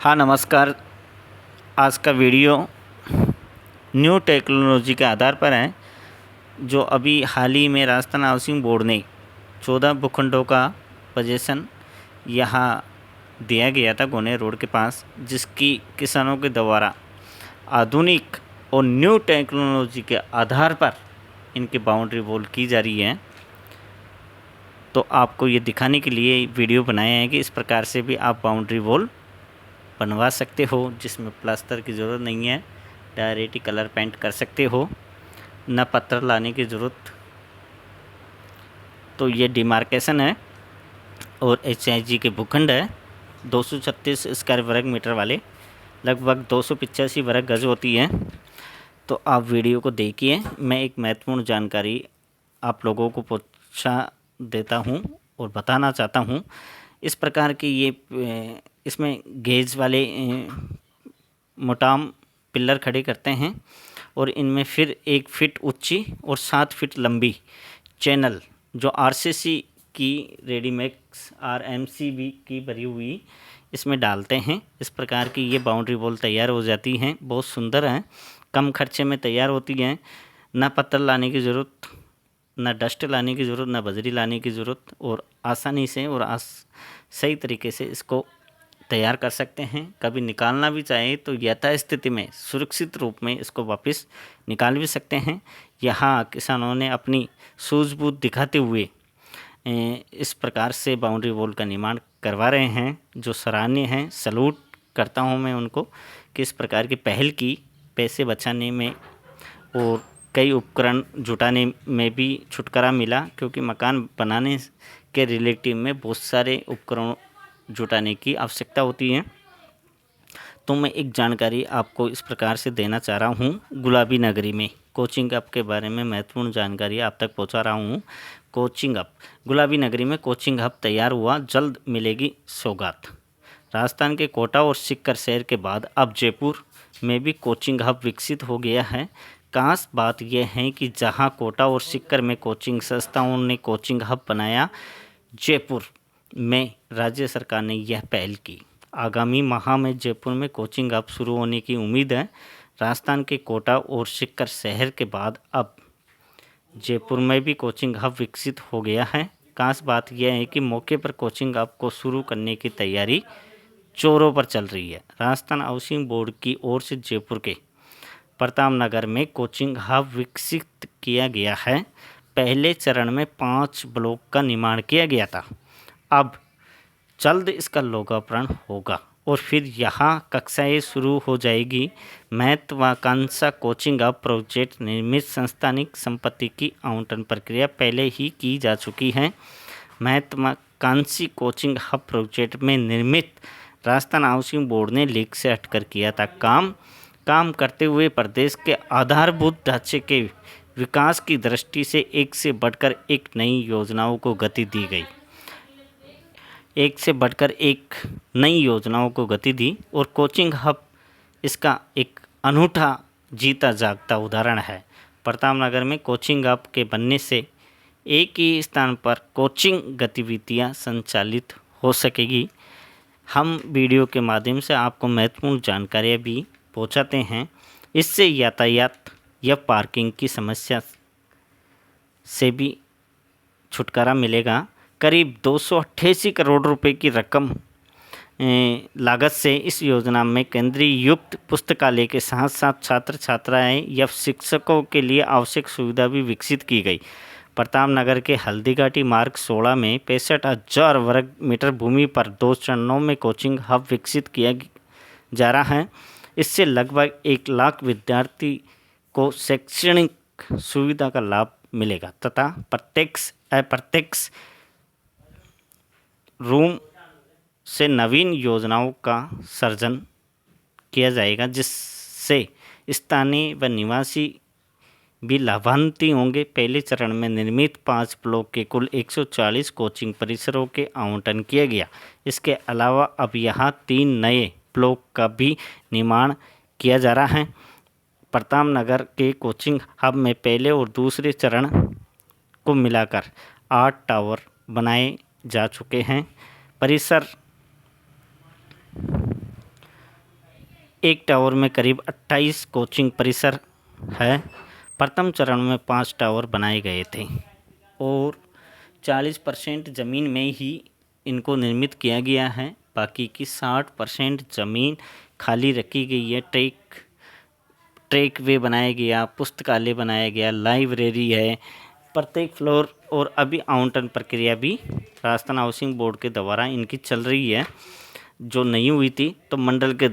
हाँ नमस्कार। आज का वीडियो न्यू टेक्नोलॉजी के आधार पर है। जो अभी हाल ही में राजस्थान हाउसिंग बोर्ड ने 14 भूखंडों का पोजीशन यहाँ दिया गया था गोने रोड के पास, जिसकी किसानों के द्वारा आधुनिक और न्यू टेक्नोलॉजी के आधार पर इनकी बाउंड्री वॉल की जा रही है। तो आपको ये दिखाने के लिए वीडियो बनाया है कि इस प्रकार से भी आप बाउंड्री वॉल बनवा सकते हो, जिसमें प्लास्टर की ज़रूरत नहीं है, डायरेक्ट ही कलर पेंट कर सकते हो, न पत्थर लाने की ज़रूरत। तो ये डिमार्केशन है और HIG के भूखंड है 236 स्क्वायर वर्ग मीटर वाले, लगभग 285 वर्ग गज होती है। तो आप वीडियो को देखिए। मैं एक महत्वपूर्ण जानकारी आप लोगों को पहुंचा देता हूं और बताना चाहता हूं। इस प्रकार की ये इसमें गेज वाले मोटाम पिलर खड़े करते हैं और इनमें फिर 1 फीट ऊंची और 7 फीट लंबी चैनल जो RCC की रेडीमेक्स RMCB की भरी हुई इसमें डालते हैं। इस प्रकार की ये बाउंड्री वॉल तैयार हो जाती हैं। बहुत सुंदर है, कम खर्चे में तैयार होती हैं। ना पत्थर लाने की ज़रूरत, ना डस्ट लाने की ज़रूरत, ना बजरी लाने की ज़रूरत, और आसानी से और सही तरीके से इसको तैयार कर सकते हैं। कभी निकालना भी चाहे तो यथास्थिति में सुरक्षित रूप में इसको वापस निकाल भी सकते हैं। यहाँ किसानों ने अपनी सूझबूझ दिखाते हुए इस प्रकार से बाउंड्री वॉल का निर्माण करवा रहे हैं, जो सराहनीय है। सैल्यूट करता हूँ मैं उनको कि इस प्रकार की पहल की। पैसे बचाने में और कई उपकरण जुटाने में भी छुटकारा मिला, क्योंकि मकान बनाने के रिलेटिव में बहुत सारे उपकरण जुटाने की आवश्यकता होती है। तो मैं एक जानकारी आपको इस प्रकार से देना चाह रहा हूँ। गुलाबी नगरी में कोचिंग हब के बारे में महत्वपूर्ण जानकारी आप तक पहुँचा रहा हूँ। कोचिंग हब, गुलाबी नगरी में कोचिंग हब तैयार हुआ, जल्द मिलेगी सौगात। राजस्थान के कोटा और सीकर शहर के बाद अब जयपुर में भी कोचिंग हब विकसित हो गया है। खास बात यह है कि जहां कोटा और सीकर में कोचिंग संस्थाओं ने कोचिंग हब बनाया, जयपुर में राज्य सरकार ने यह पहल की। आगामी माह में जयपुर में कोचिंग हब शुरू होने की उम्मीद है। राजस्थान के कोटा और सीकर शहर के बाद अब जयपुर में भी कोचिंग हब विकसित हो गया है। खास बात यह है कि मौके पर कोचिंग हब को शुरू करने की तैयारी जोरों पर चल रही है। राजस्थान हाउसिंग बोर्ड की ओर से जयपुर के प्रताप नगर में कोचिंग हब विकसित किया गया है। पहले चरण में 5 ब्लॉक का निर्माण किया गया था। अब जल्द इसका लोकार्पण होगा और फिर यहाँ कक्षाएं शुरू हो जाएगी। महत्वाकांक्षा कोचिंग हब प्रोजेक्ट निर्मित संस्थानिक संपत्ति की आवंटन प्रक्रिया पहले ही की जा चुकी है। महत्वाकांक्षी कोचिंग हब प्रोजेक्ट में निर्मित राजस्थान हाउसिंग बोर्ड ने लीक से हटकर किया था काम करते हुए प्रदेश के आधारभूत ढांचे के विकास की दृष्टि से एक से बढ़कर एक नई योजनाओं को गति दी गई। एक से बढ़कर एक नई योजनाओं को गति दी और कोचिंग हब इसका एक अनूठा जीता जागता उदाहरण है। प्रतापनगर में कोचिंग हब के बनने से एक ही स्थान पर कोचिंग गतिविधियां संचालित हो सकेगी। हम वीडियो के माध्यम से आपको महत्वपूर्ण जानकारियाँ भी पहुंचाते हैं। इससे यातायात या पार्किंग की समस्या से भी छुटकारा मिलेगा। करीब 288 करोड़ रुपए की रकम लागत से इस योजना में केंद्रीय युक्त पुस्तकालय के साथ साथ छात्र छात्राएं या शिक्षकों के लिए आवश्यक सुविधा भी विकसित की गई। प्रतापनगर के हल्दीघाटी मार्ग 16 में 65,000 वर्ग मीटर भूमि पर 2 चरणों में कोचिंग हब विकसित किया जा रहा है। इससे लगभग 1 लाख विद्यार्थी को शैक्षणिक सुविधा का लाभ मिलेगा तथा प्रत्यक्ष अप्रत्यक्ष रूम से नवीन योजनाओं का सर्जन किया जाएगा, जिससे स्थानीय व निवासी भी लाभान्वित होंगे। पहले चरण में निर्मित 5 ब्लॉक के कुल 140 कोचिंग परिसरों के आवंटन किया गया। इसके अलावा अब यहाँ 3 नए ब्लॉक का भी निर्माण किया जा रहा है। प्रतापनगर के कोचिंग हब में पहले और दूसरे चरण को मिलाकर 8 टावर बनाए जा चुके हैं। परिसर एक टावर में करीब 28 कोचिंग परिसर है। प्रथम चरण में 5 टावर बनाए गए थे और 40% ज़मीन में ही इनको निर्मित किया गया है। बाकी की 60% ज़मीन खाली रखी गई है। ट्रैक वे बनाया गया, पुस्तकालय बनाया गया, लाइब्रेरी है प्रत्येक फ्लोर। और अभी आवंटन प्रक्रिया भी राजस्थान हाउसिंग बोर्ड के द्वारा इनकी चल रही है, जो नहीं हुई थी। तो मंडल के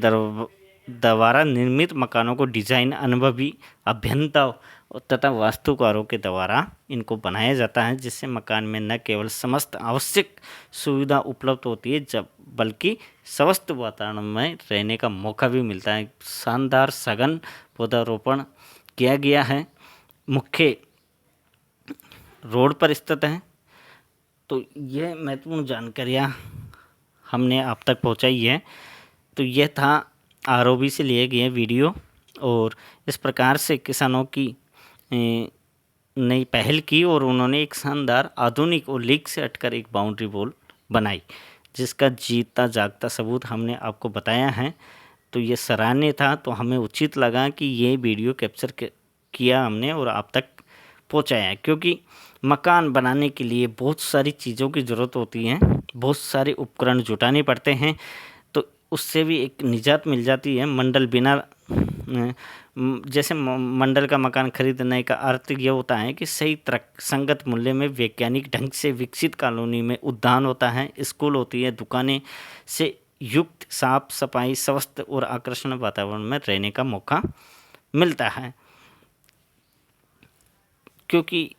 द्वारा निर्मित मकानों को डिजाइन अनुभवी अभियंताओं तथा वास्तुकारों के द्वारा इनको बनाया जाता है, जिससे मकान में न केवल समस्त आवश्यक सुविधा उपलब्ध होती है जब बल्कि स्वस्थ वातावरण में रहने का मौका भी मिलता है। शानदार सघन पौधारोपण किया गया है, मुख्य रोड पर स्थित है। तो यह महत्वपूर्ण जानकारियाँ हमने आप तक पहुंचाई है। तो यह था आरओबी से लिए गए वीडियो, और इस प्रकार से किसानों की नई पहल की और उन्होंने एक शानदार आधुनिक और लीक से हटकर एक बाउंड्री वॉल बनाई, जिसका जीता जागता सबूत हमने आपको बताया है। तो ये सराहनीय था, तो हमें उचित लगा कि ये वीडियो कैप्चर किया हमने और आप तक पहुँचाया, क्योंकि मकान बनाने के लिए बहुत सारी चीज़ों की ज़रूरत होती है, बहुत सारे उपकरण जुटाने पड़ते हैं। तो उससे भी एक निजात मिल जाती है। मंडल बिना जैसे मंडल का मकान खरीदने का अर्थ ये होता है कि सही तर्क संगत मूल्य में वैज्ञानिक ढंग से विकसित कॉलोनी में उद्यान होता है, स्कूल होती है, दुकानें से युक्त साफ सफाई स्वस्थ और आकर्षण वातावरण में रहने का मौका मिलता है। क्योंकि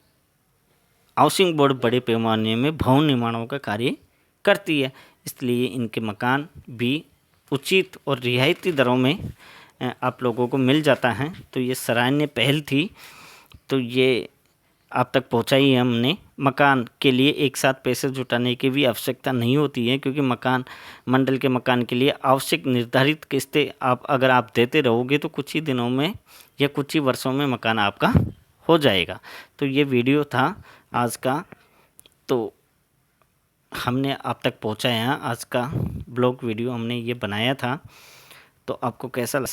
हाउसिंग बोर्ड बड़े पैमाने में भवन निर्माणों का कार्य करती है, इसलिए इनके मकान भी उचित और रियायती दरों में आप लोगों को मिल जाता है। तो ये सराहनीय पहल थी, तो ये आप तक पहुंचाई है हमने। मकान के लिए एक साथ पैसे जुटाने की भी आवश्यकता नहीं होती है, क्योंकि मंडल के मकान के लिए आवश्यक निर्धारित किस्तें अगर आप देते रहोगे तो कुछ ही दिनों में या कुछ ही वर्षों में मकान आपका हो जाएगा। तो ये वीडियो था आज का, तो हमने आप तक पहुंचाया। आज का ब्लॉग वीडियो हमने ये बनाया था, तो आपको कैसा लगा?